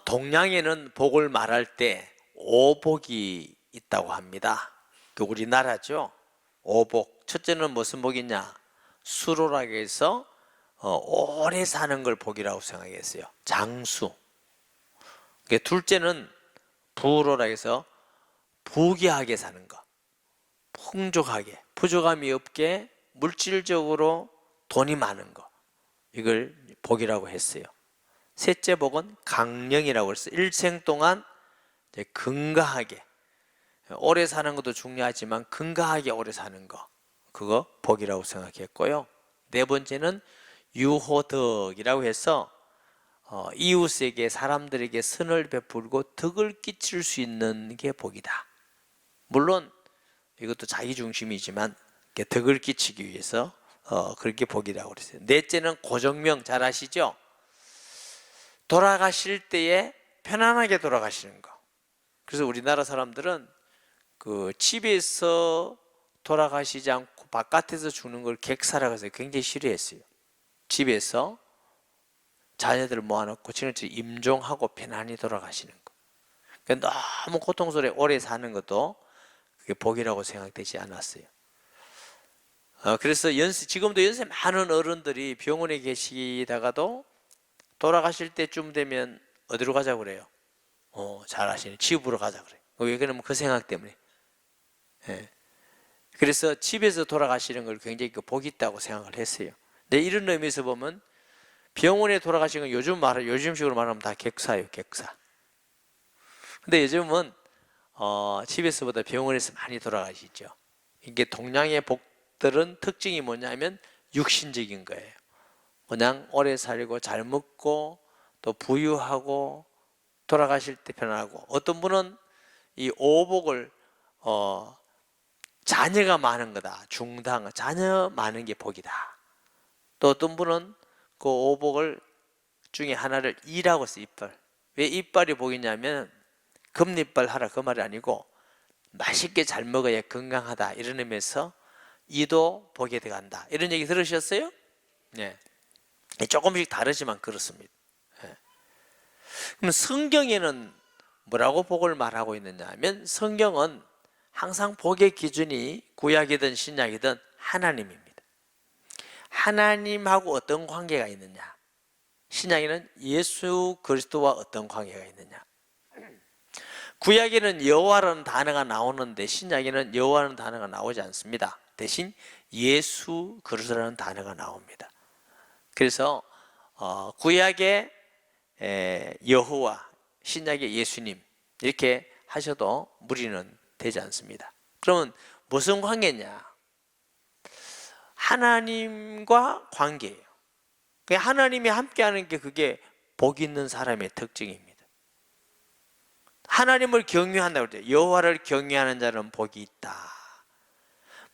동양에는 복을 말할 때 오복이 있다고 합니다. 그 우리나라죠. 오복. 첫째는 무슨 복이냐? 수로라고 해서 오래 사는 걸 복이라고 생각했어요. 장수. 둘째는 부로라고 해서 부귀하게 사는 거. 풍족하게, 부족함이 없게 물질적으로 돈이 많은 거. 이걸 복이라고 했어요. 셋째 복은 강령이라고 했어요. 일생 동안 건강하게, 오래 사는 것도 중요하지만 건강하게 오래 사는 거, 그거 복이라고 생각했고요. 네 번째는 유호덕이라고 해서 이웃에게, 사람들에게 선을 베풀고 덕을 끼칠 수 있는 게 복이다. 물론 이것도 자기중심이지만 덕을 끼치기 위해서 그렇게 복이라고 그랬어요. 넷째는 고정명, 잘 아시죠? 돌아가실 때에 편안하게 돌아가시는 거. 그래서 우리나라 사람들은 그 집에서 돌아가시지 않고 바깥에서 죽는 걸 객사라고 해서 굉장히 싫어했어요. 집에서 자녀들 모아놓고 지금처럼 임종하고 편안히 돌아가시는 거. 그러니까 너무 고통스럽게 오래 사는 것도 그게 복이라고 생각되지 않았어요. 그래서 지금도 연세 많은 어른들이 병원에 계시다가도 돌아가실 때쯤 되면 어디로 가자고 그래요? 잘 아시네. 집으로 가자고 그래요. 왜 그러면 그 생각 때문에. 예. 그래서 집에서 돌아가시는 걸 굉장히 복이 있다고 생각을 했어요. 근데 이런 의미에서 보면 병원에 돌아가시는 건 요즘식으로 말하면 다 객사예요, 객사. 근데 요즘은 집에서보다 병원에서 많이 돌아가시죠. 이게 동양의 복들은 특징이 뭐냐면 육신적인 거예요. 그냥 오래 살고 잘 먹고 또 부유하고 돌아가실 때 편하고, 어떤 분은 이 오복을 자녀가 많은 거다, 중당, 자녀 많은 게 복이다. 또 어떤 분은 그 오복을 중에 하나를 이라고 써요. 이빨. 왜 이빨이 복이냐면 금리빨 하라 그 말이 아니고 맛있게 잘 먹어야 건강하다 이런 의미에서 이도 복에 들어간다, 이런 얘기 들으셨어요? 네. 조금씩 다르지만 그렇습니다. 네. 그럼 성경에는 뭐라고 복을 말하고 있느냐 하면, 성경은 항상 복의 기준이 구약이든 신약이든 하나님입니다. 하나님하고 어떤 관계가 있느냐, 신약에는 예수 그리스도와 어떤 관계가 있느냐. 구약에는 여호와라는 단어가 나오는데 신약에는 여호와라는 단어가 나오지 않습니다. 대신 예수 그리스도라는 단어가 나옵니다. 그래서 구약의 여호와, 신약의 예수님 이렇게 하셔도 무리는 되지 않습니다. 그러면 무슨 관계냐? 하나님과 관계예요. 하나님이 함께하는 게 그게 복 있는 사람의 특징입니다. 하나님을 경외한다고 그러죠. 여호와를 경외하는 자는 복이 있다.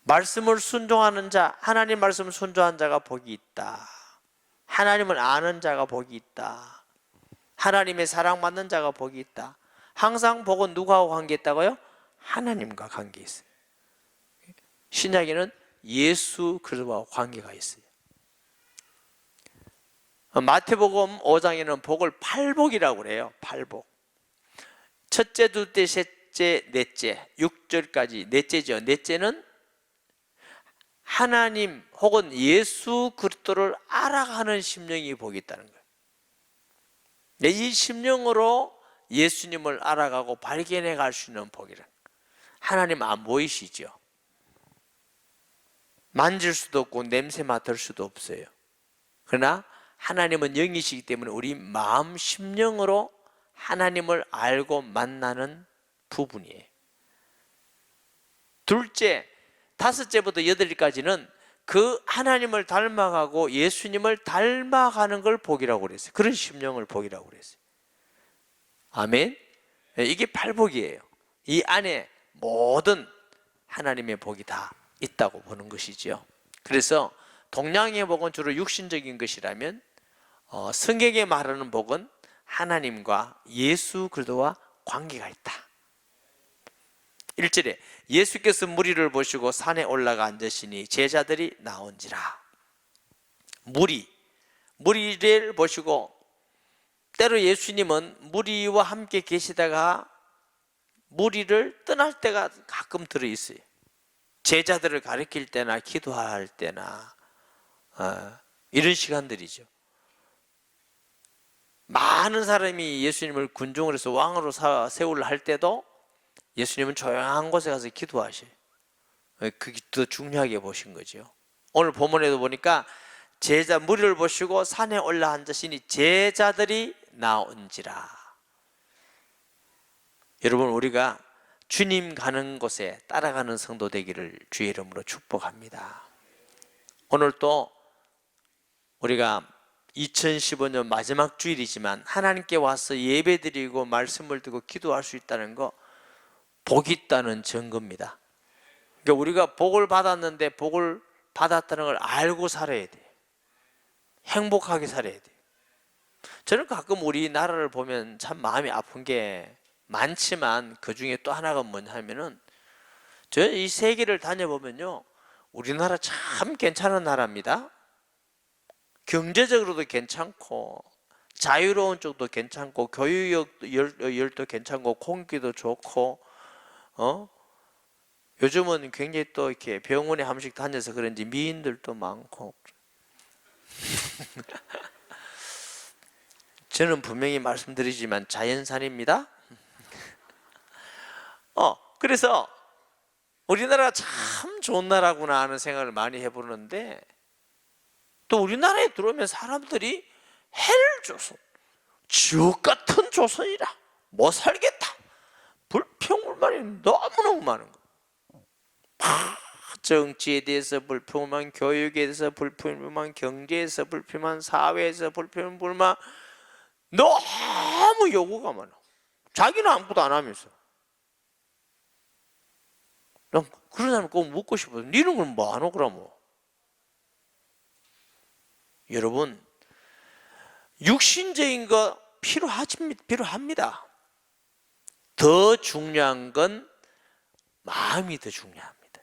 말씀을 순종하는 자, 하나님 말씀을 순종하는 자가 복이 있다. 하나님을 아는 자가 복이 있다. 하나님의 사랑받는 자가 복이 있다. 항상 복은 누구하고 관계있다고요? 하나님과 관계있어요. 신약에는 예수 그리스도와 관계가 있어요. 마태복음 5장에는 복을 팔복이라고 그래요. 팔복. 첫째, 둘째, 셋째, 넷째, 6절까지 넷째죠. 넷째는 하나님 혹은 예수 그리스도를 알아가는 심령이 복이 있다는 거예요. 이 심령으로 예수님을 알아가고 발견해 갈 수 있는 복이란, 하나님 안 보이시죠? 만질 수도 없고 냄새 맡을 수도 없어요. 그러나 하나님은 영이시기 때문에 우리 마음 심령으로 하나님을 알고 만나는 부분이에요. 둘째, 다섯째부터 여덟까지는 그 하나님을 닮아가고 예수님을 닮아가는 걸 복이라고 그랬어요. 그런 심령을 복이라고 그랬어요. 아멘. 이게 팔복이에요. 이 안에 모든 하나님의 복이 다 있다고 보는 것이죠. 그래서 동양의 복은 주로 육신적인 것이라면 성경에 말하는 복은 하나님과 예수 그리스도와 관계가 있다. 1절에 예수께서 무리를 보시고 산에 올라가 앉으시니 제자들이 나온지라. 무리를 보시고 때로 예수님은 무리와 함께 계시다가 무리를 떠날 때가 가끔 들어있어요. 제자들을 가르칠 때나 기도할 때나 이런 시간들이죠. 많은 사람이 예수님을 군종으로 해서 왕으로 세우려 할 때도 예수님은 조용한 곳에 가서 기도하셔요. 그게 더 중요하게 보신 거죠. 오늘 본문에도 보니까 제자 무리를 보시고 산에 올라 앉으시니 제자들이 나온지라. 여러분, 우리가 주님 가는 곳에 따라가는 성도 되기를 주의 이름으로 축복합니다. 오늘 또 우리가 2015년 마지막 주일이지만 하나님께 와서 예배드리고 말씀을 듣고 기도할 수 있다는 거 복이 있다는 증거입니다. 그러니까 우리가 복을 받았는데 복을 받았다는 걸 알고 살아야 돼요. 행복하게 살아야 돼요. 저는 가끔 우리나라를 보면 참 마음이 아픈 게 많지만 그 중에 또 하나가 뭐냐 하면은 저 이 세계를 다녀보면요, 우리나라 참 괜찮은 나라입니다. 경제적으로도 괜찮고 자유로운 쪽도 괜찮고 교육열도 괜찮고 공기도 좋고 요즘은 굉장히 또 이렇게 병원에 한 번씩 다녀서 그런지 미인들도 많고 저는 분명히 말씀드리지만 자연산입니다. 그래서 우리나라가 참 좋은 나라구나 하는 생각을 많이 해보는데 또 우리나라에 들어오면 사람들이 해를 줘서 지옥 같은 조선이라 못 살겠다, 불평불만이 너무너무 많은 거예요. 정치에 대해서 불평불만, 교육에 대해서 불평불만, 경제에서 불평불만, 사회에서 불평불만, 너무 요구가 많아. 자기는 아무것도 안 하면서. 그런 사람 꼭 묻고 싶어요. 니는 그럼 뭐 하노 그러면? 여러분, 육신적인 거 필요합니다. 더 중요한 건 마음이 더 중요합니다.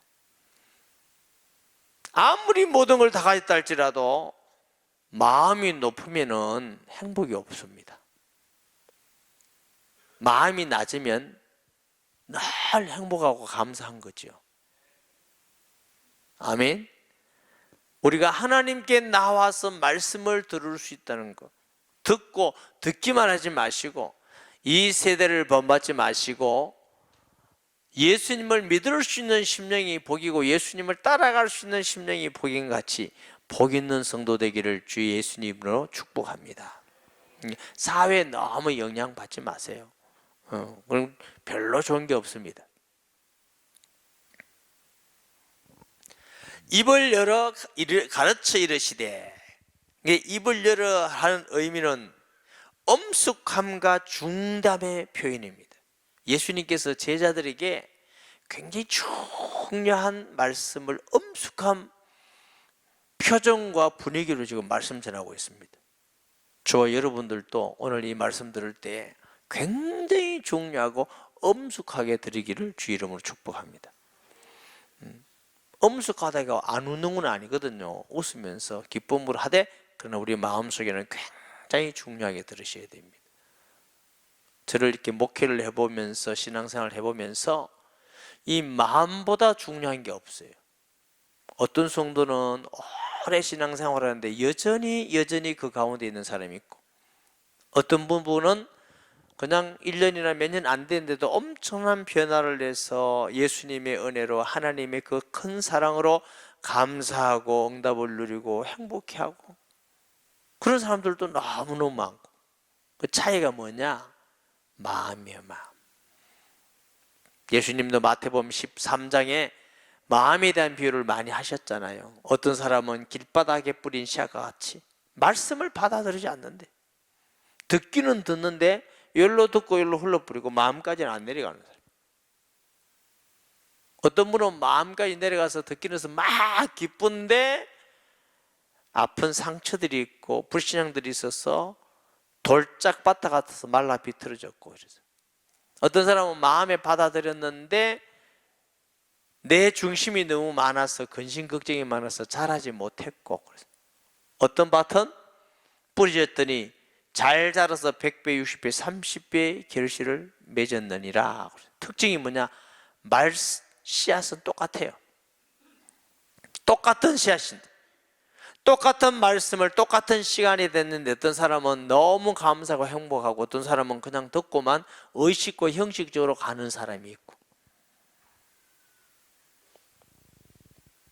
아무리 모든 걸 다 가졌다 할지라도 마음이 높으면은 행복이 없습니다. 마음이 낮으면 늘 행복하고 감사한 거죠. 아멘. 우리가 하나님께 나와서 말씀을 들을 수 있다는 것, 듣고 듣기만 하지 마시고 이 세대를 본받지 마시고 예수님을 믿을 수 있는 심령이 복이고 예수님을 따라갈 수 있는 심령이 복인 같이 복 있는 성도 되기를 주 예수님으로 축복합니다. 사회에 너무 영향받지 마세요. 그럼 별로 좋은 게 없습니다. 입을 열어 가르쳐 이르시되, 입을 열어 하는 의미는 엄숙함과 중담의 표현입니다. 예수님께서 제자들에게 굉장히 중요한 말씀을 엄숙한 표정과 분위기로 지금 말씀 전하고 있습니다. 저와 여러분들도 오늘 이 말씀 들을 때 굉장히 중요하고 엄숙하게 드리기를 주 이름으로 축복합니다. 엄숙하다가 안 웃는 건 아니거든요. 웃으면서 기쁨으로 하되, 그러나 우리 마음속에는 굉장히 중요하게 들으셔야 됩니다. 저를 이렇게 목회를 해보면서 신앙생활을 해보면서 이 마음보다 중요한 게 없어요. 어떤 성도는 오래 신앙생활을 하는데 여전히 그 가운데 있는 사람이 있고, 어떤 분은 그냥 1년이나 몇 년 안 됐는데도 엄청난 변화를 내서 예수님의 은혜로 하나님의 그 큰 사랑으로 감사하고 응답을 누리고 행복해하고, 그런 사람들도 너무너무 많고, 그 차이가 뭐냐? 마음이에요, 마음. 예수님도 마태복음 13장에 마음에 대한 비유를 많이 하셨잖아요. 어떤 사람은 길바닥에 뿌린 씨앗과 같이 말씀을 받아들이지 않는데, 듣기는 듣는데 열로 듣고 열로 흘러버리고 마음까지는 안 내려가는 사람. 어떤 분은 마음까지 내려가서 듣기는 해서 막 기쁜데 아픈 상처들이 있고 불신앙들이 있어서 돌짝바타 같아서 말라 비틀어졌고, 그래서 어떤 사람은 마음에 받아들였는데 내 중심이 너무 많아서 근심 걱정이 많아서 잘하지 못했고, 그래서 어떤 밭은 뿌려졌더니 잘 자라서 100배, 60배, 30배의 결실을 맺었느니라. 특징이 뭐냐? 씨앗은 똑같아요. 똑같은 씨앗인데, 똑같은 말씀을 똑같은 시간이 됐는데 어떤 사람은 너무 감사하고 행복하고 어떤 사람은 그냥 듣고만 의식과 형식적으로 가는 사람이 있고,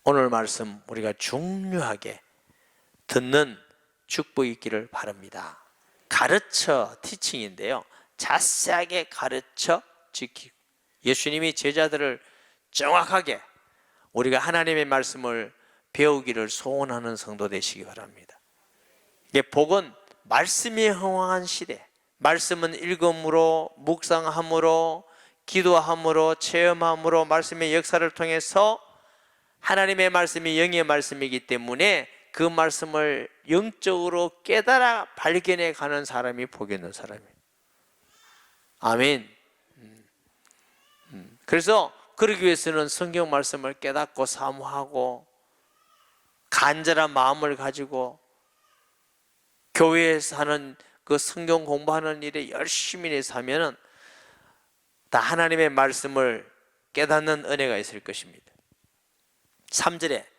오늘 말씀 우리가 중요하게 듣는 축복이 있기를 바랍니다. 가르쳐, 티칭인데요, 자세하게 가르쳐 지키고, 예수님이 제자들을 정확하게 우리가 하나님의 말씀을 배우기를 소원하는 성도 되시기 바랍니다. 이게 복은 말씀이 흥황한 시대, 말씀은 읽음으로, 묵상함으로, 기도함으로, 체험함으로, 말씀의 역사를 통해서 하나님의 말씀이 영의 말씀이기 때문에 그 말씀을 영적으로 깨달아 발견해 가는 사람이 복 있는 사람이에요. 아멘. 그래서 그러기 위해서는 성경 말씀을 깨닫고 사모하고 간절한 마음을 가지고 교회에서 하는 그 성경 공부하는 일에 열심히 사면은 다 하나님의 말씀을 깨닫는 은혜가 있을 것입니다. 3절에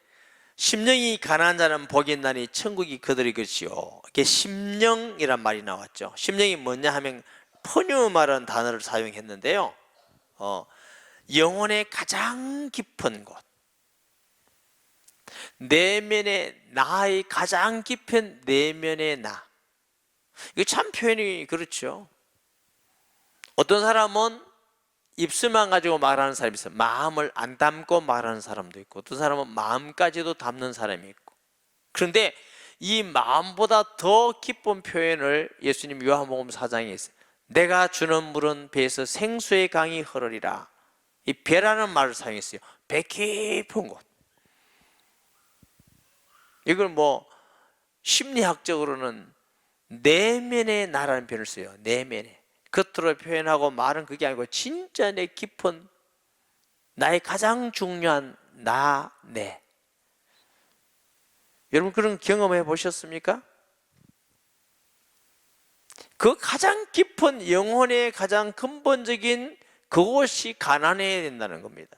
심령이 가난한 자는 복이 있나니 천국이 그들의 것이요. 이게 심령이란 말이 나왔죠. 심령이 뭐냐 하면 푸뉴마라는 단어를 사용했는데요, 영혼의 가장 깊은 곳, 내면의 나의 가장 깊은 내면의 나. 이거 참 표현이 그렇죠. 어떤 사람은 입술만 가지고 말하는 사람이 있어요. 마음을 안 담고 말하는 사람도 있고, 어떤 사람은 마음까지도 담는 사람이 있고. 그런데 이 마음보다 더 깊은 표현을 예수님 요한복음 4장에 있어요. 내가 주는 물은 배에서 생수의 강이 흐르리라. 이 배라는 말을 사용했어요. 배 깊은 곳. 이걸 심리학적으로는 내면의 나라는 표현을 써요. 내면에. 겉으로 표현하고 말은 그게 아니고 진짜 내 깊은, 나의 가장 중요한 내. 여러분 그런 경험해 보셨습니까? 그 가장 깊은 영혼의 가장 근본적인 그것이 가난해야 된다는 겁니다.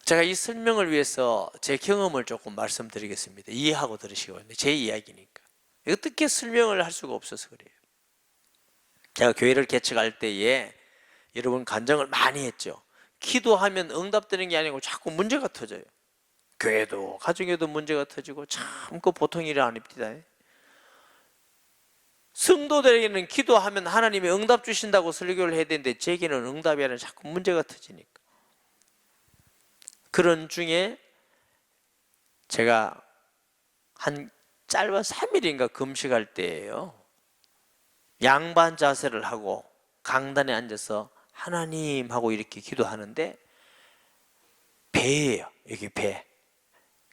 제가 이 설명을 위해서 제 경험을 조금 말씀드리겠습니다. 이해하고 들으시고. 제 이야기니까 어떻게 설명을 할 수가 없어서 그래요. 제가 교회를 개척할 때에 여러분 간증을 많이 했죠. 기도하면 응답되는 게 아니고 자꾸 문제가 터져요. 교회도 가정에도 문제가 터지고 참 그 보통 일이 아닙니다. 성도들에게는 기도하면 하나님이 응답 주신다고 설교를 해야 되는데 제게는 응답이 아니라 자꾸 문제가 터지니까. 그런 중에 제가 한 짧은 3일인가 금식할 때예요. 양반 자세를 하고 강단에 앉아서 하나님 하고 이렇게 기도하는데 배예요. 여기 배.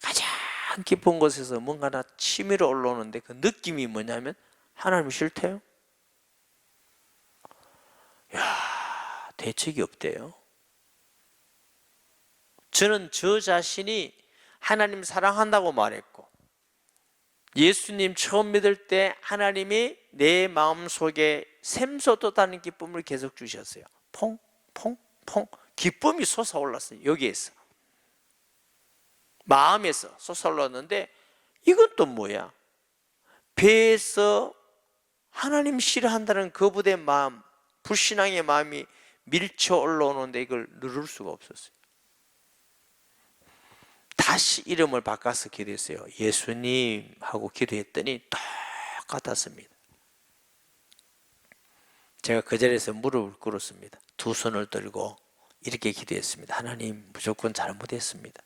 가장 깊은 곳에서 뭔가 나 치밀어 올라오는데 그 느낌이 뭐냐면 하나님 싫대요. 야, 대책이 없대요. 저는 저 자신이 하나님 사랑한다고 말했고, 예수님 처음 믿을 때 하나님이 내 마음속에 샘솟았다는 기쁨을 계속 주셨어요. 퐁퐁퐁 기쁨이 솟아올랐어요. 여기에서 마음에서 솟아올랐는데 이건 또 뭐야? 배에서 하나님 싫어한다는 거부된 마음, 불신앙의 마음이 밀쳐 올라오는데 이걸 누를 수가 없었어요. 다시 이름을 바꿔서 기도했어요. 예수님 하고 기도했더니 똑같았습니다. 제가 그 자리에서 무릎을 꿇었습니다. 두 손을 들고 이렇게 기도했습니다. 하나님, 무조건 잘못했습니다.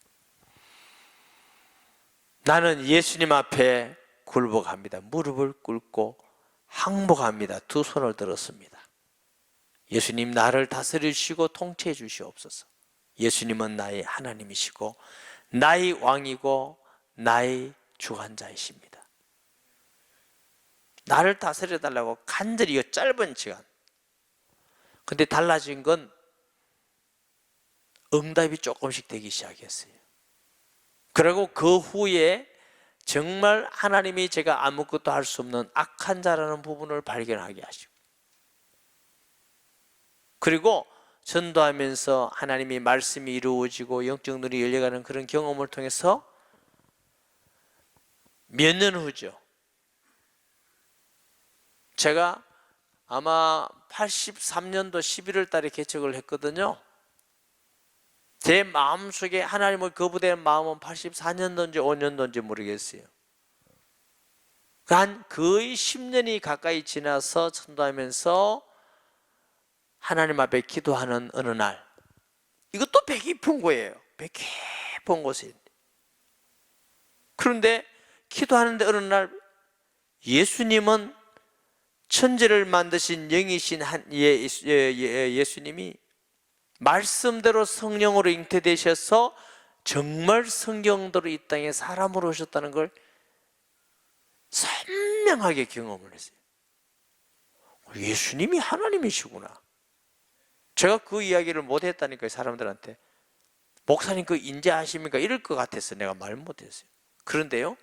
나는 예수님 앞에 굴복합니다. 무릎을 꿇고 항복합니다. 두 손을 들었습니다. 예수님, 나를 다스려 주시고 통치해 주시옵소서. 예수님은 나의 하나님이시고 나의 왕이고 나의 주관자이십니다. 나를 다스려 달라고 간절히 이 짧은 시간. 근데 달라진 건 응답이 조금씩 되기 시작했어요. 그리고 그 후에 정말 하나님이 제가 아무것도 할 수 없는 악한 자라는 부분을 발견하게 하시고, 그리고 전도하면서 하나님이 말씀이 이루어지고 영적 눈이 열려가는 그런 경험을 통해서 몇 년 후죠. 제가 아마 83년도 11월 달에 개척을 했거든요. 제 마음속에 하나님을 거부되는 마음은 84년도인지 5년도인지 모르겠어요. 한 거의 10년이 가까이 지나서 전도하면서 하나님 앞에 기도하는 어느 날, 이것도 배 깊은 거예요. 배 깊은 곳에. 그런데 기도하는데 어느 날 예수님은, 천지를 만드신 영이신 예수님이 말씀대로 성령으로 잉태되셔서 정말 성경대로 이 땅에 사람으로 오셨다는 걸 선명하게 경험을 했어요. 예수님이 하나님이시구나. 제가 그 이야기를 못했다니까요. 사람들한테. 목사님 그 인지하십니까? 이럴 것 같아서 내가 말 못했어요. 그런데요,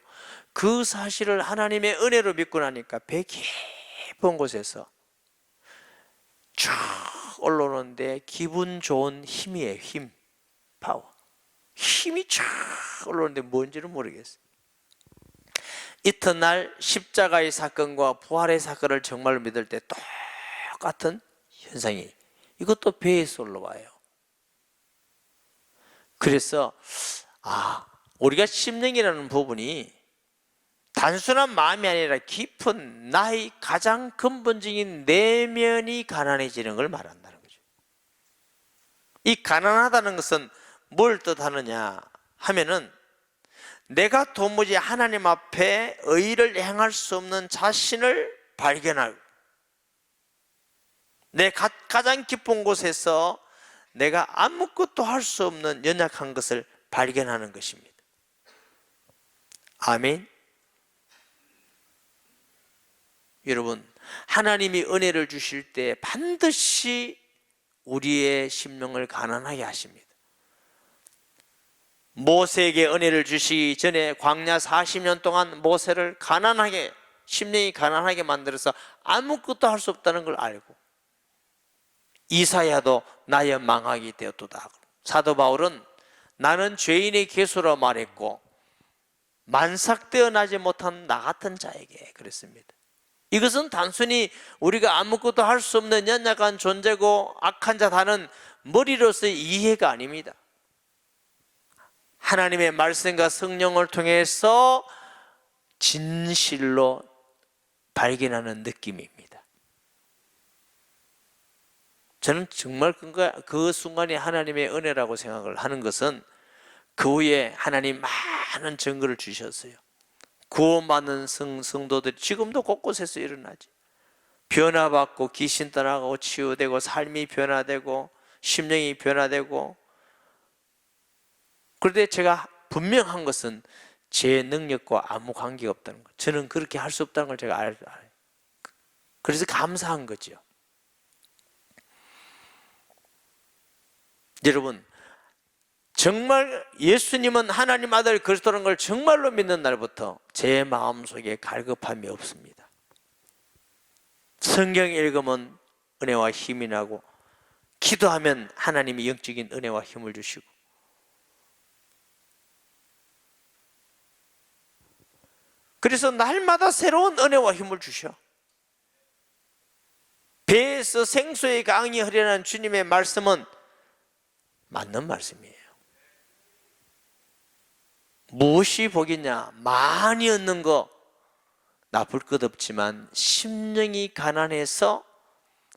그 사실을 하나님의 은혜로 믿고 나니까 배 깊은 곳에서 쭉 올라오는데 기분 좋은 힘이에요. 힘, 파워. 힘이 쫙 올라오는데 뭔지는 모르겠어요. 이튿날 십자가의 사건과 부활의 사건을 정말로 믿을 때 똑같은 현상이, 이것도 배에서 올라와요. 그래서 우리가 심령이라는 부분이 단순한 마음이 아니라 깊은 나의 가장 근본적인 내면이 가난해지는 걸 말한다는 거죠. 이 가난하다는 것은 뭘 뜻하느냐 하면은, 내가 도무지 하나님 앞에 의를 행할 수 없는 자신을 발견하고, 내 가장 깊은 곳에서 내가 아무것도 할 수 없는 연약한 것을 발견하는 것입니다. 아멘. 여러분, 하나님이 은혜를 주실 때 반드시 우리의 심령을 가난하게 하십니다. 모세에게 은혜를 주시기 전에 광야 40년 동안 모세를 가난하게, 심령이 가난하게 만들어서 아무것도 할 수 없다는 걸 알고, 이사야도 나의 망하게 되었도다. 사도 바울은 나는 죄인의 개수라 말했고 만삭되어 나지 못한 나 같은 자에게 그랬습니다. 이것은 단순히 우리가 아무것도 할 수 없는 연약한 존재고 악한 자다는 머리로서의 이해가 아닙니다. 하나님의 말씀과 성령을 통해서 진실로 발견하는 느낌입니다. 저는 정말 그 순간이 하나님의 은혜라고 생각을 하는 것은, 그 후에 하나님 많은 증거를 주셨어요. 구원받는 성도들이 지금도 곳곳에서 일어나지. 변화받고 귀신 떠나가고 치유되고 삶이 변화되고 심령이 변화되고. 그런데 제가 분명한 것은 제 능력과 아무 관계가 없다는 것. 저는 그렇게 할 수 없다는 걸 제가 알아요. 그래서 감사한 거죠. 여러분, 정말 예수님은 하나님 아들 그리스도라는 걸 정말로 믿는 날부터 제 마음속에 갈급함이 없습니다. 성경 읽으면 은혜와 힘이 나고, 기도하면 하나님이 영적인 은혜와 힘을 주시고, 그래서 날마다 새로운 은혜와 힘을 주셔. 배에서 생수의 강이 흐르는 주님의 말씀은 맞는 말씀이에요. 무엇이 복이냐? 많이 얻는 거 나쁠 것 없지만 심령이 가난해서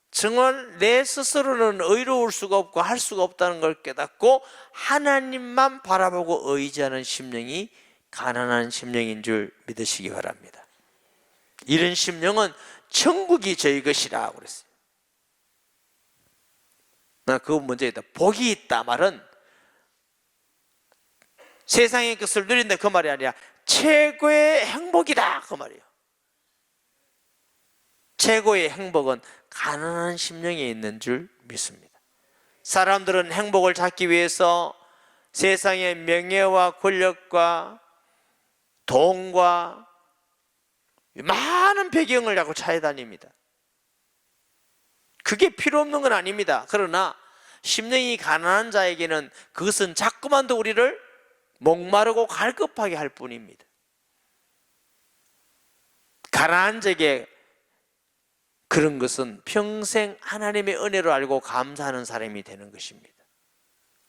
정말 내 스스로는 의로울 수가 없고 할 수가 없다는 걸 깨닫고 하나님만 바라보고 의지하는 심령이 가난한 심령인 줄 믿으시기 바랍니다. 이런 심령은 천국이 저희 것이라 그랬어요. 그거 문제이다. 복이 있다 말은 세상의 것을 누린다 그 말이 아니라 최고의 행복이다 그 말이에요. 최고의 행복은 가난한 심령에 있는 줄 믿습니다. 사람들은 행복을 찾기 위해서 세상의 명예와 권력과 돈과 많은 배경을 갖고 찾아다닙니다. 그게 필요 없는 건 아닙니다. 그러나 심령이 가난한 자에게는 그것은 자꾸만 더 우리를 목마르고 갈급하게 할 뿐입니다. 가난한 자에게 그런 것은 평생 하나님의 은혜로 알고 감사하는 사람이 되는 것입니다.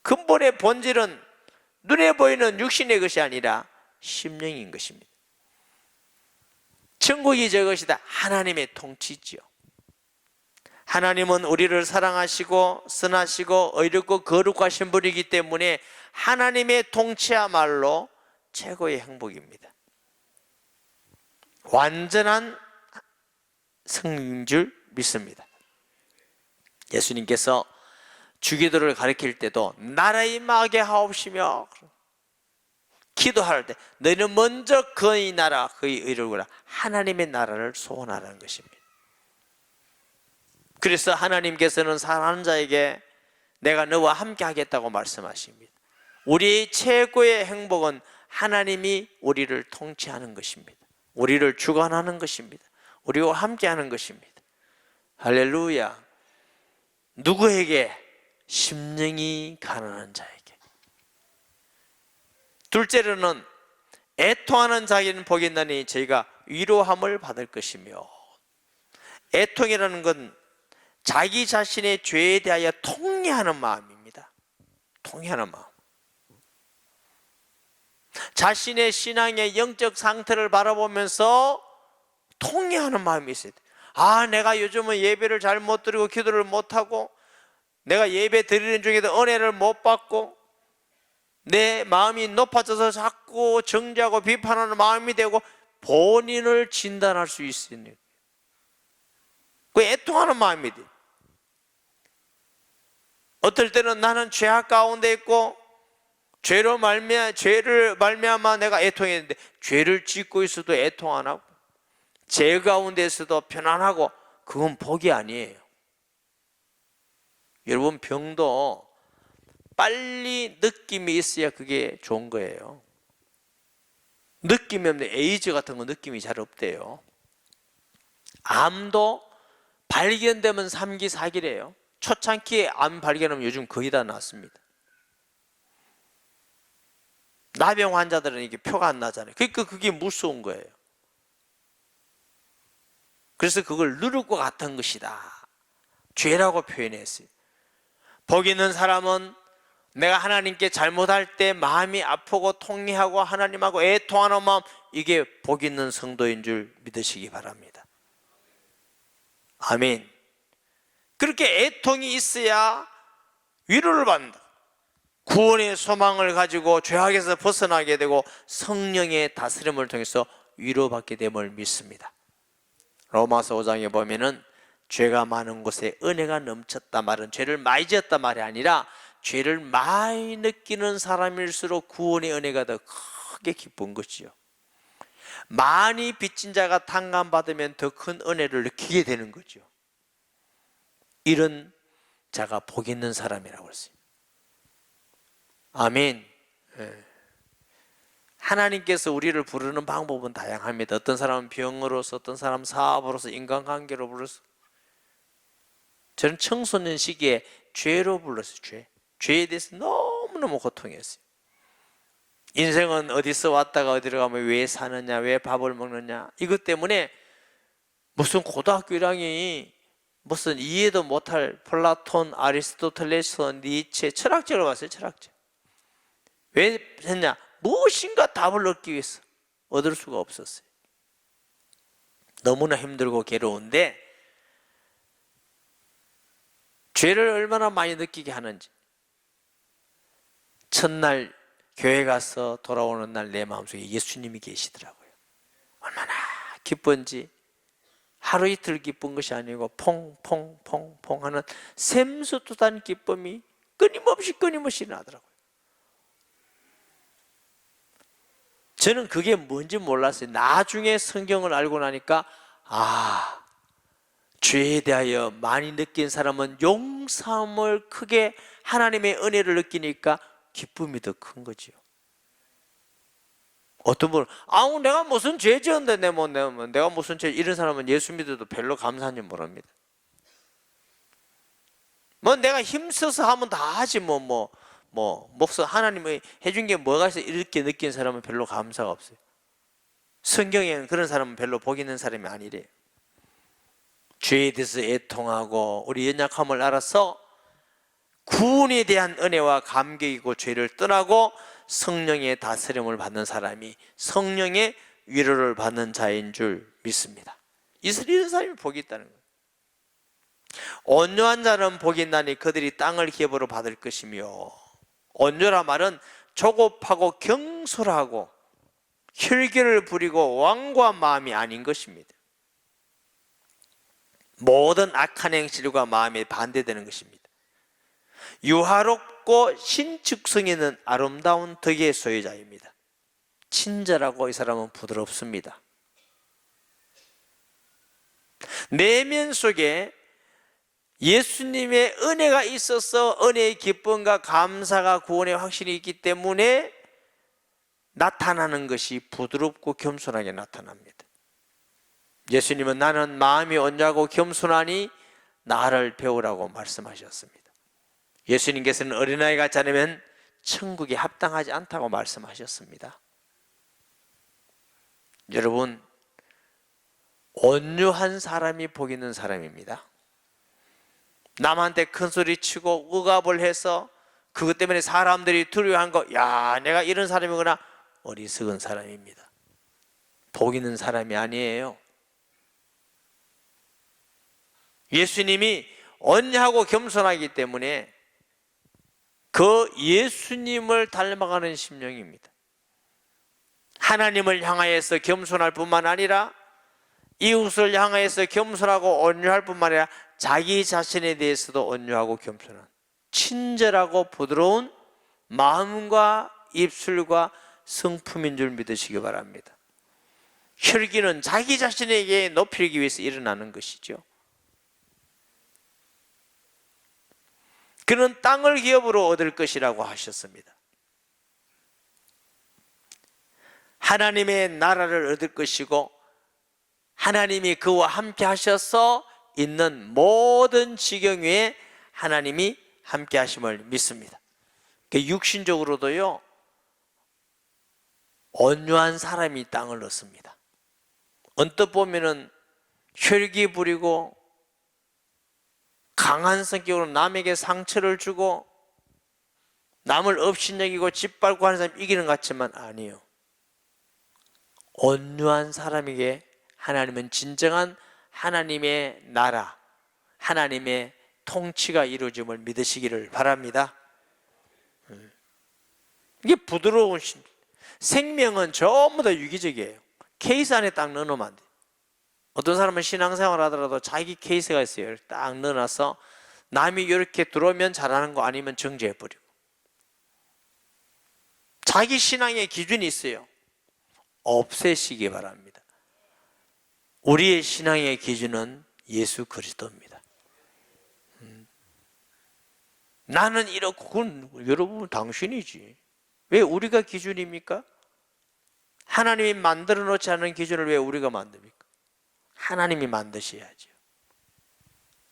근본의 본질은 눈에 보이는 육신의 것이 아니라 심령인 것입니다. 천국이 저것이다. 하나님의 통치지요. 하나님은 우리를 사랑하시고 선하시고 의롭고 거룩하신 분이기 때문에 하나님의 통치야말로 최고의 행복입니다. 완전한 승리인 줄 믿습니다. 예수님께서 주기도를 가르칠 때도 나라의 임하게 하옵시며, 기도할 때 너희는 먼저 그의 나라 그의 의를 구하라. 하나님의 나라를 소원하라는 것입니다. 그래서 하나님께서는 사랑하는 자에게 내가 너와 함께 하겠다고 말씀하십니다. 우리의 최고의 행복은 하나님이 우리를 통치하는 것입니다. 우리를 주관하는 것입니다. 우리와 함께하는 것입니다. 할렐루야. 누구에게? 심령이 가난한 자에게. 둘째로는 애통하는 자에게는 복이 있나니 저희가 위로함을 받을 것이며, 애통이라는 건 자기 자신의 죄에 대하여 통회하는 마음입니다. 통회하는 마음. 자신의 신앙의 영적 상태를 바라보면서 통회하는 마음이 있어야 돼. 아, 내가 요즘은 예배를 잘 못 드리고 기도를 못 하고, 내가 예배 드리는 중에도 은혜를 못 받고, 내 마음이 높아져서 자꾸 정죄하고 비판하는 마음이 되고 본인을 진단할 수 있으니 그 애통하는 마음이 돼. 어떨 때는 나는 죄악 가운데 있고 죄를 말미암아 내가 애통했는데, 죄를 짓고 있어도 애통 안 하고 죄 가운데서도 편안하고, 그건 복이 아니에요. 여러분, 병도 빨리 느낌이 있어야 그게 좋은 거예요. 느낌이 없는 에이즈 같은 거 느낌이 잘 없대요. 암도 발견되면 3기 4기래요 초창기에 암 발견하면 요즘 거의 다 났습니다. 나병 환자들은 이게 표가 안 나잖아요. 그러니까 그게 무서운 거예요. 그래서 그걸 누를 것 같은 것이다, 죄라고 표현했어요. 복 있는 사람은 내가 하나님께 잘못할 때 마음이 아프고 통회하고 하나님하고 애통하는 마음, 이게 복 있는 성도인 줄 믿으시기 바랍니다. 아멘. 그렇게 애통이 있어야 위로를 받는다. 구원의 소망을 가지고 죄악에서 벗어나게 되고 성령의 다스림을 통해서 위로받게 됨을 믿습니다. 로마서 5장에 보면은 죄가 많은 곳에 은혜가 넘쳤다 말은 죄를 많이 지었다 말이 아니라 죄를 많이 느끼는 사람일수록 구원의 은혜가 더 크게 기쁜 것이요, 많이 빚진 자가 탕감받으면 더 큰 은혜를 느끼게 되는 거죠. 이런 자가 복 있는 사람이라고 했어요. 아멘. 하나님께서 우리를 부르는 방법은 다양합니다. 어떤 사람은 병으로서, 어떤 사람은 사업으로서, 인간관계로 불러서. 저는 청소년 시기에 죄로 불렀어요. 죄에 대해서 너무너무 고통했어요. 인생은 어디서 왔다가 어디로 가면 왜 사느냐, 왜 밥을 먹느냐, 이것 때문에 무슨 고등학교 1학년이 무슨 이해도 못할 플라톤, 아리스토텔레스, 니체 철학책을 봤어요. 철학책. 왜 했냐? 무엇인가 답을 얻기 위해서. 얻을 수가 없었어요. 너무나 힘들고 괴로운데 죄를 얼마나 많이 느끼게 하는지. 첫날 교회 가서 돌아오는 날 내 마음속에 예수님이 계시더라고요. 얼마나 기쁜지. 하루 이틀 기쁜 것이 아니고 퐁퐁퐁퐁 하는 샘솟듯한 기쁨이 끊임없이 나더라고요. 저는 그게 뭔지 몰랐어요. 나중에 성경을 알고 나니까, 아, 죄에 대하여 많이 느낀 사람은 용서함을 크게, 하나님의 은혜를 느끼니까 기쁨이 더 큰 거지요. 어떤 분은 내가 무슨 죄 지었는데 내가 무슨 죄, 이런 사람은 예수 믿어도 별로 감사한 줄 모릅니다. 뭐 내가 힘써서 하면 다 하지 목사 하나님이 해준 게 뭐가 있어, 이렇게 느낀 사람은 별로 감사가 없어요. 성경에는 그런 사람은 별로 복 있는 사람이 아니래요. 죄에 대해서 애통하고 우리 연약함을 알아서 구원에 대한 은혜와 감격이고 죄를 떠나고 성령의 다스림을 받는 사람이 성령의 위로를 받는 자인 줄 믿습니다. 이런 사람이 복이 있다는 거예요. 온유한 자는 복이 있나니 그들이 땅을 기업으로 받을 것이며, 온유라 말은 조급하고 경솔하고 혈기를 부리고 완고한 마음이 아닌 것입니다. 모든 악한 행실과 마음에 반대되는 것입니다. 유화롭고 신축성이 있는 아름다운 덕의 소유자입니다. 친절하고 이 사람은 부드럽습니다. 내면 속에 예수님의 은혜가 있어서 은혜의 기쁨과 감사가 구원의 확신이 있기 때문에 나타나는 것이 부드럽고 겸손하게 나타납니다. 예수님은 나는 마음이 온유하고 겸손하니 나를 배우라고 말씀하셨습니다. 예수님께서는 어린아이 같지 않으면 천국에 합당하지 않다고 말씀하셨습니다. 여러분, 온유한 사람이 복 있는 사람입니다. 남한테 큰소리치고 억압을 해서 그것 때문에 사람들이 두려워한 거, 야, 내가 이런 사람이구나, 어리석은 사람입니다. 복 있는 사람이 아니에요. 예수님이 온유하고 겸손하기 때문에 그 예수님을 닮아가는 심령입니다. 하나님을 향하여서 겸손할 뿐만 아니라 이웃을 향하여서 겸손하고 온유할 뿐만 아니라 자기 자신에 대해서도 온유하고 겸손한, 친절하고 부드러운 마음과 입술과 성품인 줄 믿으시기 바랍니다. 혈기는 자기 자신에게 높이기 위해서 일어나는 것이죠. 그는 땅을 기업으로 얻을 것이라고 하셨습니다. 하나님의 나라를 얻을 것이고 하나님이 그와 함께 하셔서 있는 모든 지경 위에 하나님이 함께 하심을 믿습니다. 육신적으로도요, 온유한 사람이 땅을 얻습니다. 언뜻 보면은 혈기 부리고 강한 성격으로 남에게 상처를 주고 남을 업신여기고 짓밟고 하는 사람이 이기는 것 같지만 아니에요. 온유한 사람에게 하나님은 진정한 하나님의 나라, 하나님의 통치가 이루어짐을 믿으시기를 바랍니다. 이게 부드러운 생명은 전부 다 유기적이에요. 케이스 안에 딱 넣어놓으면 안 돼요. 어떤 사람은 신앙생활 하더라도 자기 케이스가 있어요. 딱 넣어놔서 남이 이렇게 들어오면 잘하는 거 아니면 정지해버리고, 자기 신앙의 기준이 있어요. 없애시기 바랍니다. 우리의 신앙의 기준은 예수 그리스도입니다. 나는 이렇고, 그건 여러분 당신이지. 왜 우리가 기준입니까? 하나님이 만들어 놓지 않은 기준을 왜 우리가 만듭니까? 하나님이 만드셔야죠.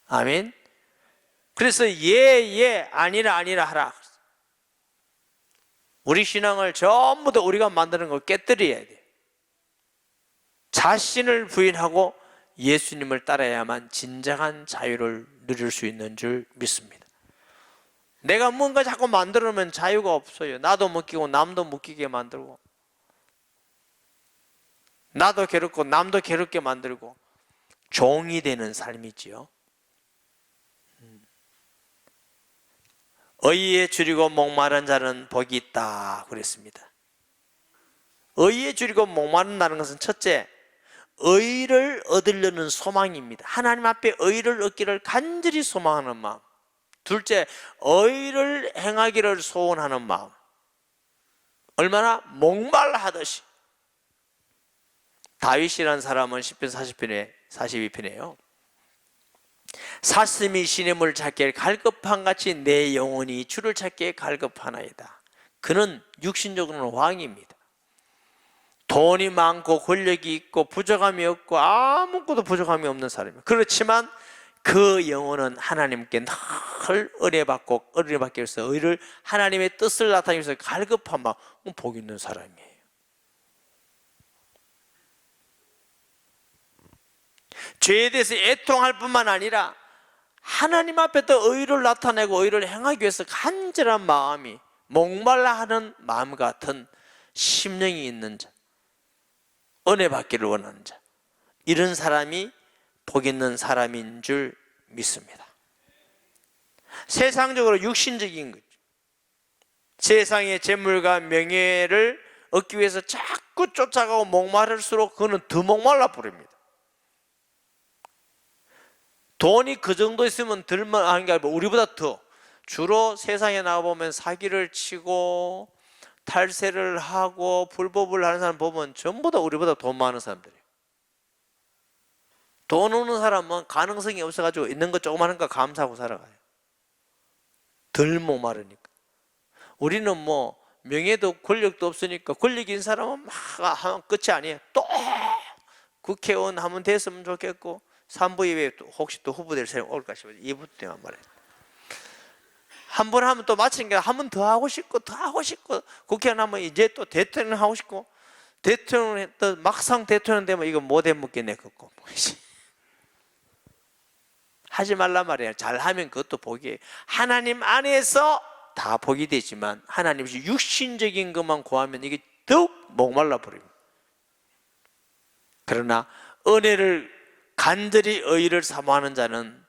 아멘. 그래서 예 아니라 하라. 우리 신앙을 전부 다 우리가 만드는 걸 깨뜨려야 돼요. 자신을 부인하고 예수님을 따라야만 진정한 자유를 누릴 수 있는 줄 믿습니다. 내가 뭔가 자꾸 만들어 놓으면 자유가 없어요. 나도 묶이고 남도 묶이게 만들고, 나도 괴롭고 남도 괴롭게 만들고 종이 되는 삶이지요. 의에 줄이고 목마른 자는 복이 있다 그랬습니다. 의에 줄이고 목마른다는 것은 첫째, 의를 얻으려는 소망입니다. 하나님 앞에 의를 얻기를 간절히 소망하는 마음. 둘째, 의를 행하기를 소원하는 마음. 얼마나 목말라하듯이. 다윗이라는 사람은 시편 42편에요. 사슴이 시냇물을 찾기에 갈급한 같이 내 영혼이 주를 찾기에 갈급하나이다. 그는 육신적으로는 왕입니다. 돈이 많고 권력이 있고 부족함이 없고 아무것도 부족함이 없는 사람이에요. 그렇지만 그 영혼은 하나님께 늘 은혜받고 은혜받기 위해서 의를 하나님의 뜻을 나타내기 위해서 갈급한 마음, 복 있는 사람이에요. 죄에 대해서 애통할 뿐만 아니라 하나님 앞에 또 의를 나타내고 의를 행하기 위해서 간절한 마음이 목말라 하는 마음 같은 심령이 있는 자, 은혜 받기를 원하는 자, 이런 사람이 복 있는 사람인 줄 믿습니다. 세상적으로 육신적인 거죠. 세상의 재물과 명예를 얻기 위해서 자꾸 쫓아가고 목마를수록 그거는 더 목말라 버립니다. 돈이 그 정도 있으면 덜만 하는 게 아니고 우리보다 더, 주로 세상에 나와보면 사기를 치고 탈세를 하고 불법을 하는 사람 보면 전부 다 우리보다 돈 많은 사람들이에요. 돈 없는 사람은 가능성이 없어가지고 있는 거 조그마한 거 감사하고 살아가요. 덜 목마르니까. 우리는 뭐 명예도 권력도 없으니까 권력 있는 사람은 막 하면 끝이 아니에요. 또 국회의원 하면 됐으면 좋겠고 산부인과에 혹시 또 후보될 사람이 올까 싶어요. 이분 때문에 말이에요. 한 번 하면 또 마치는 게 한 번 더 하고 싶고 더 하고 싶고, 국회의원 하면 이제 또 대통령 하고 싶고, 대통령 또 막상 대통령 되면 이거 못 해먹겠네 그거 하지 말란 말이에요. 잘하면 그것도 복이에요. 하나님 안에서 다 복이 되지만 하나님 육신적인 것만 구하면 이게 더욱 목말라 버립니다. 그러나 은혜를 간절히 의를 사모하는 자는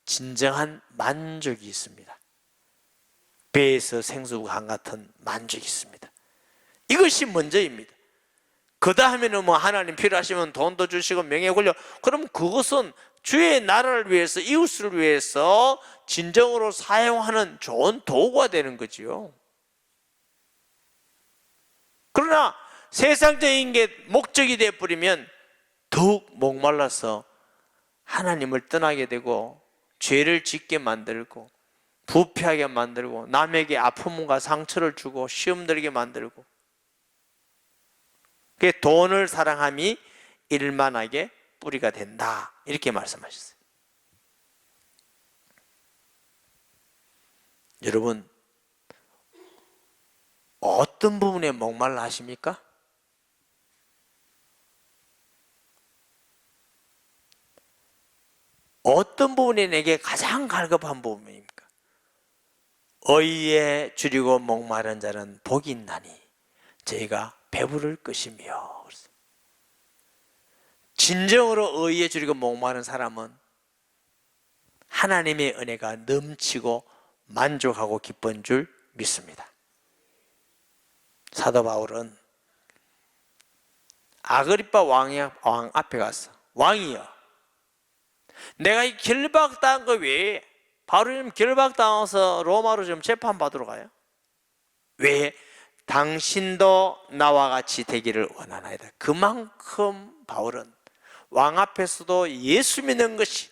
진정한 만족이 있습니다. 배에서 생수강 같은 만족이 있습니다. 이것이 먼저입니다. 그 다음에는 뭐 하나님 필요하시면 돈도 주시고 명예 권력, 그럼 그것은 주의 나라를 위해서 이웃을 위해서 진정으로 사용하는 좋은 도구가 되는 거지요. 그러나 세상적인 게 목적이 되어버리면 더욱 목말라서 하나님을 떠나게 되고 죄를 짓게 만들고 부패하게 만들고 남에게 아픔과 상처를 주고 시험 들게 만들고, 그 돈을 사랑함이 일만하게 뿌리가 된다, 이렇게 말씀하셨어요. 여러분, 어떤 부분에 목말라 하십니까? 어떤 부분이 내게 가장 갈급한 부분입니까? 의에 줄이고 목마른 자는 복이 있나니 저희가 배부를 것이며. 진정으로 의에 줄이고 목마른 사람은 하나님의 은혜가 넘치고 만족하고 기쁜 줄 믿습니다. 사도 바울은 아그리파 왕 앞에 가서, 왕이여, 내가 이 결박당한 거 왜 바로 결박당해서 로마로 좀 재판받으러 가요? 왜? 당신도 나와 같이 되기를 원하나이다. 그만큼 바울은 왕 앞에서도 예수 믿는 것이,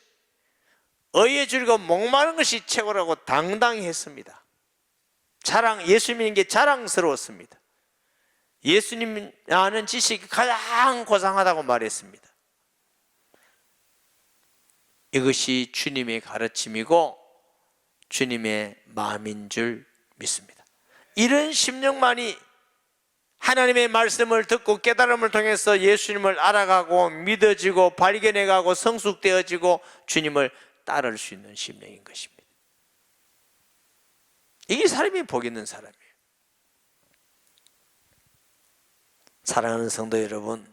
의에 줄이고 목마른 것이 최고라고 당당히 했습니다. 예수 믿는 게 자랑스러웠습니다. 예수님 아는 지식이 가장 고상하다고 말했습니다. 이것이 주님의 가르침이고 주님의 마음인 줄 믿습니다. 이런 심령만이 하나님의 말씀을 듣고 깨달음을 통해서 예수님을 알아가고 믿어지고 발견해가고 성숙되어지고 주님을 따를 수 있는 심령인 것입니다. 이게 사람이 복 있는 사람이에요. 사랑하는 성도 여러분,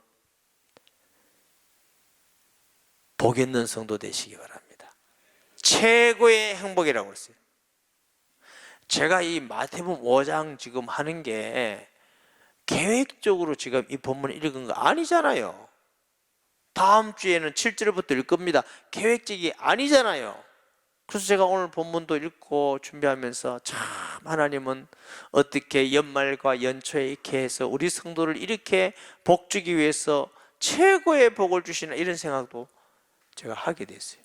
복 있는 성도 되시기 바랍니다. 최고의 행복이라고 했어요. 제가 이 마태복음 5장 지금 하는 게 계획적으로 지금 이 본문을 읽은 거 아니잖아요. 다음 주에는 7절부터 읽을 겁니다. 계획적이 아니잖아요. 그래서 제가 오늘 본문도 읽고 준비하면서 참 하나님은 어떻게 연말과 연초에 이렇게 해서 우리 성도를 이렇게 복 주기 위해서 최고의 복을 주시나, 이런 생각도 제가 하게 됐어요.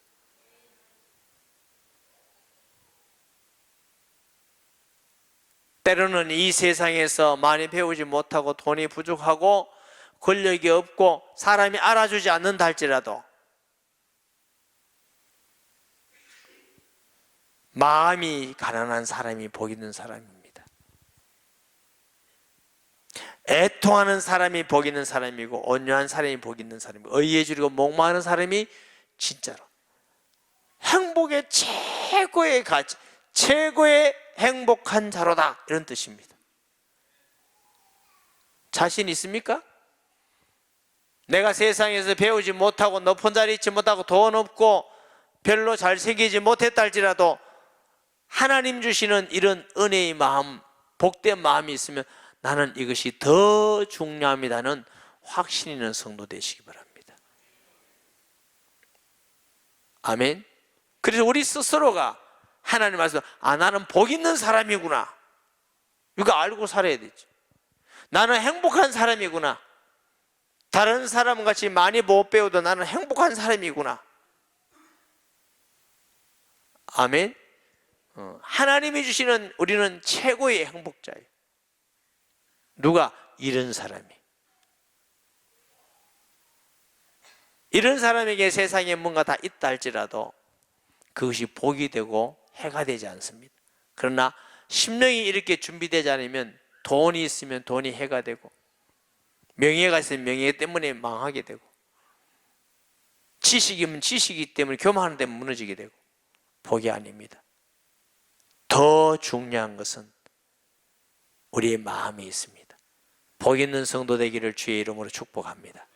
때로는 이 세상에서 많이 배우지 못하고 돈이 부족하고 권력이 없고 사람이 알아주지 않는다 할지라도 마음이 가난한 사람이 복 있는 사람입니다. 애통하는 사람이 복 있는 사람이고 온유한 사람이 복 있는 사람이고 의에 주리고 목마르는 사람이 진짜로 행복의 최고의 가치, 최고의 행복한 자로다, 이런 뜻입니다. 자신 있습니까? 내가 세상에서 배우지 못하고 높은 자리에 있지 못하고 돈 없고 별로 잘생기지 못했다 할지라도 하나님 주시는 이런 은혜의 마음, 복된 마음이 있으면 나는 이것이 더 중요합니다는 확신 있는 성도 되시기 바랍니다. 아멘. 그래서 우리 스스로가 하나님 말씀, 나는 복 있는 사람이구나, 이거 알고 살아야 되지. 나는 행복한 사람이구나. 다른 사람같이 많이 못 배워도 나는 행복한 사람이구나. 아멘. 하나님이 주시는 우리는 최고의 행복자예요. 누가? 이런 사람이. 이런 사람에게 세상에 뭔가 다 있다 할지라도 그것이 복이 되고 해가 되지 않습니다. 그러나 심령이 이렇게 준비되지 않으면 돈이 있으면 돈이 해가 되고 명예가 있으면 명예 때문에 망하게 되고 지식이면 지식이기 때문에 교만하는 데는 무너지게 되고 복이 아닙니다. 더 중요한 것은 우리의 마음이 있습니다. 복 있는 성도 되기를 주의 이름으로 축복합니다.